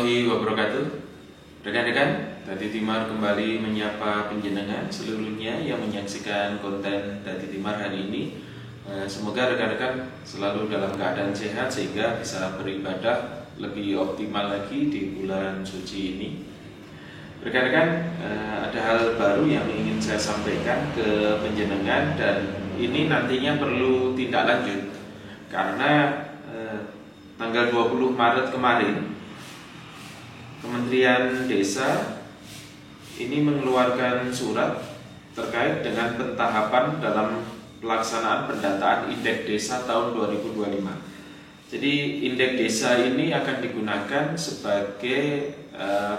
warahmatullahi wabarakatuh. Rekan-rekan, Dadi Timar kembali menyapa penjenengan seluruhnya yang menyaksikan konten Dadi Timar hari ini. Semoga rekan-rekan selalu dalam keadaan sehat sehingga bisa beribadah lebih optimal lagi di bulan suci ini. Rekan-rekan, ada hal baru yang ingin saya sampaikan ke penjenengan dan ini nantinya perlu tindak lanjut karena tanggal 20 Maret kemarin Kementerian Desa ini mengeluarkan surat terkait dengan pentahapan dalam pelaksanaan pendataan Indeks Desa tahun 2025. Jadi Indeks Desa ini akan digunakan sebagai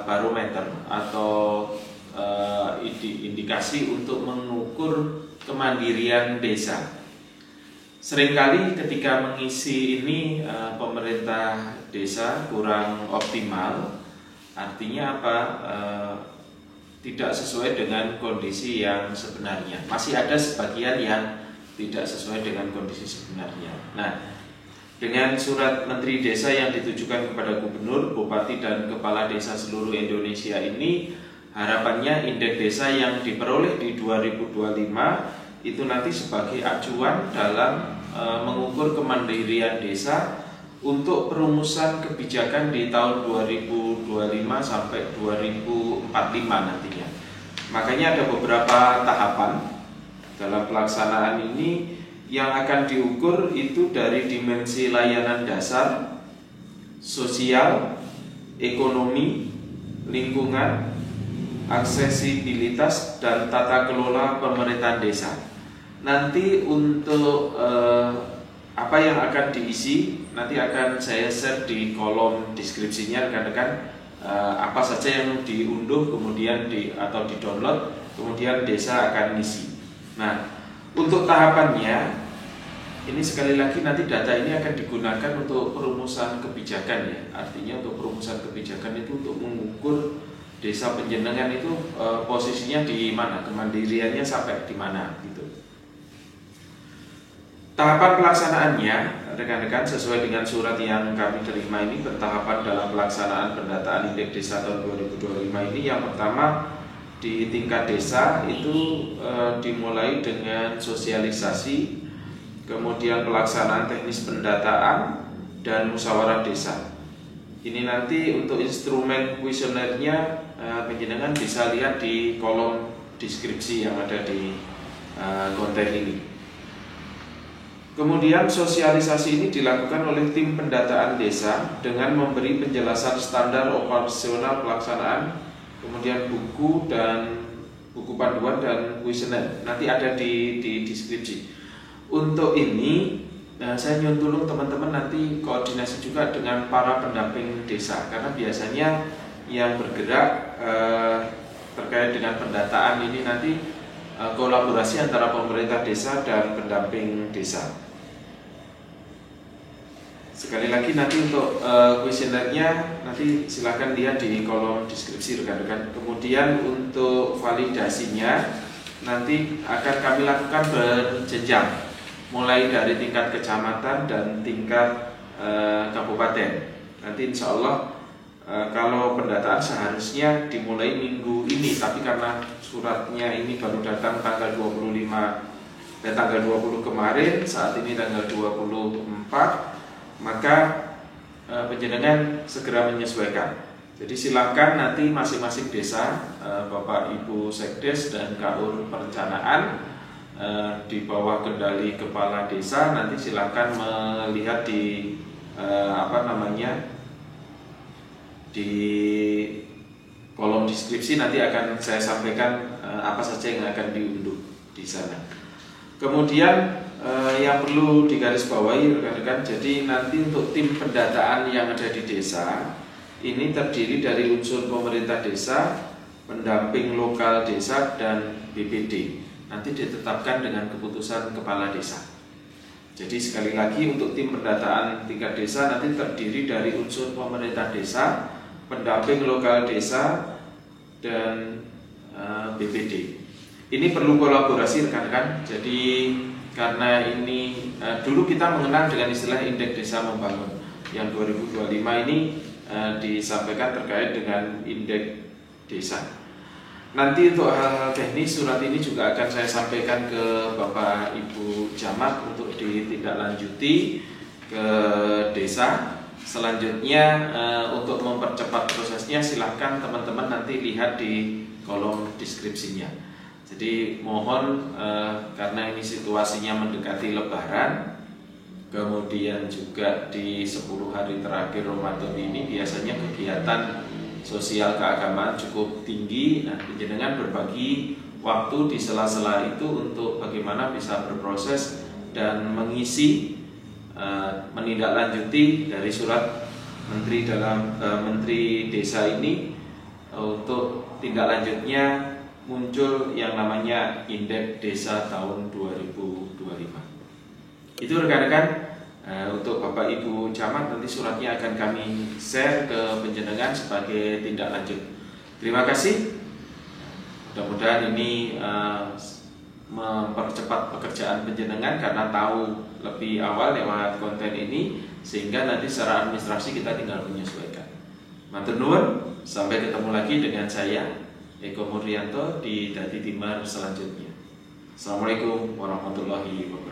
barometer atau indikasi untuk mengukur kemandirian desa. Seringkali ketika mengisi ini pemerintah desa kurang optimal. Artinya apa? Tidak sesuai dengan kondisi yang sebenarnya. Masih ada sebagian yang tidak sesuai dengan kondisi sebenarnya. Nah, dengan surat Menteri Desa yang ditujukan kepada Gubernur, Bupati, dan Kepala Desa seluruh Indonesia ini, harapannya indeks desa yang diperoleh di 2025 itu nanti sebagai acuan dalam mengukur kemandirian desa untuk perumusan kebijakan di tahun 2025 sampai 2045 nantinya. Makanya ada beberapa tahapan dalam pelaksanaan ini yang akan diukur itu dari dimensi layanan dasar, sosial, ekonomi, lingkungan, aksesibilitas, dan tata kelola pemerintahan desa. Nanti untuk apa yang akan diisi nanti akan saya share di kolom deskripsinya rekan-rekan, apa saja yang diunduh kemudian atau di-download kemudian desa akan ngisi. Nah, untuk tahapannya ini sekali lagi nanti data ini akan digunakan untuk perumusan kebijakan ya. Artinya untuk perumusan kebijakan itu untuk mengukur desa penjenengan itu posisinya di mana, kemandiriannya sampai di mana gitu. Tahapan pelaksanaannya, rekan-rekan, sesuai dengan surat yang kami terima ini, pentahapan dalam pelaksanaan pendataan Indeks Desa tahun 2025 ini, yang pertama di tingkat desa itu dimulai dengan sosialisasi, kemudian pelaksanaan teknis pendataan dan musyawarah desa. Ini nanti untuk instrumen kuesionernya penjenengan bisa lihat di kolom deskripsi yang ada di konten ini. Kemudian sosialisasi ini dilakukan oleh tim pendataan desa dengan memberi penjelasan standar operasional pelaksanaan, kemudian buku panduan dan kuesioner. Nanti ada di deskripsi. Untuk ini saya nyuruh tolong teman-teman nanti koordinasi juga dengan para pendamping desa karena biasanya yang bergerak terkait dengan pendataan ini nanti kolaborasi antara pemerintah desa dan pendamping desa. Sekali lagi nanti untuk kuesionernya nanti silakan lihat di kolom deskripsi rekan-rekan. Kemudian untuk validasinya nanti akan kami lakukan berjenjang, mulai dari tingkat kecamatan dan tingkat kabupaten. Nanti insya Allah kalau pendataan seharusnya dimulai minggu ini, tapi karena suratnya ini baru datang tanggal 25 dan tanggal 20 kemarin, saat ini tanggal 24, maka penjenengan segera menyesuaikan. Jadi silakan nanti masing-masing desa, Bapak Ibu Sekdes dan KUR Perencanaan di bawah kendali kepala desa nanti silakan melihat di di kolom deskripsi nanti akan saya sampaikan apa saja yang akan diunduh di sana. Kemudian yang perlu digarisbawahi rekan-rekan, jadi nanti untuk tim pendataan yang ada di desa ini terdiri dari unsur pemerintah desa, pendamping lokal desa, dan BPD. Nanti ditetapkan dengan keputusan kepala desa. Jadi sekali lagi untuk tim pendataan tingkat desa nanti terdiri dari unsur pemerintah desa, pendamping lokal desa, dan BPD. Ini perlu kolaborasi rekan-rekan. Jadi karena ini dulu kita mengenal dengan istilah Indeks Desa Membangun yang 2025 ini disampaikan terkait dengan indeks desa. Nanti untuk hal-hal teknis surat ini juga akan saya sampaikan ke Bapak Ibu Camat untuk ditindaklanjuti ke desa. Selanjutnya untuk mempercepat prosesnya silahkan teman-teman nanti lihat di kolom deskripsinya. Jadi mohon karena ini situasinya mendekati Lebaran, kemudian juga di 10 hari terakhir Ramadan ini biasanya kegiatan sosial keagamaan cukup tinggi. Nah, jenengan berbagi waktu di sela-sela itu untuk bagaimana bisa berproses dan mengisi menindaklanjuti dari surat Menteri Desa ini untuk tindak lanjutnya muncul yang namanya Indeks Desa tahun 2025. Itu rekan-rekan. Untuk Bapak Ibu Camat nanti suratnya akan kami share ke penjenengan sebagai tindak lanjut. Terima kasih. Mudah-mudahan ini mempercepat pekerjaan penjenengan karena tahu lebih awal lewat konten ini, sehingga nanti secara administrasi kita tinggal menyesuaikan. Matur nuwun, sampai ketemu lagi dengan saya Eko Muryanto di Dadi Timar selanjutnya. Assalamualaikum warahmatullahi wabarakatuh.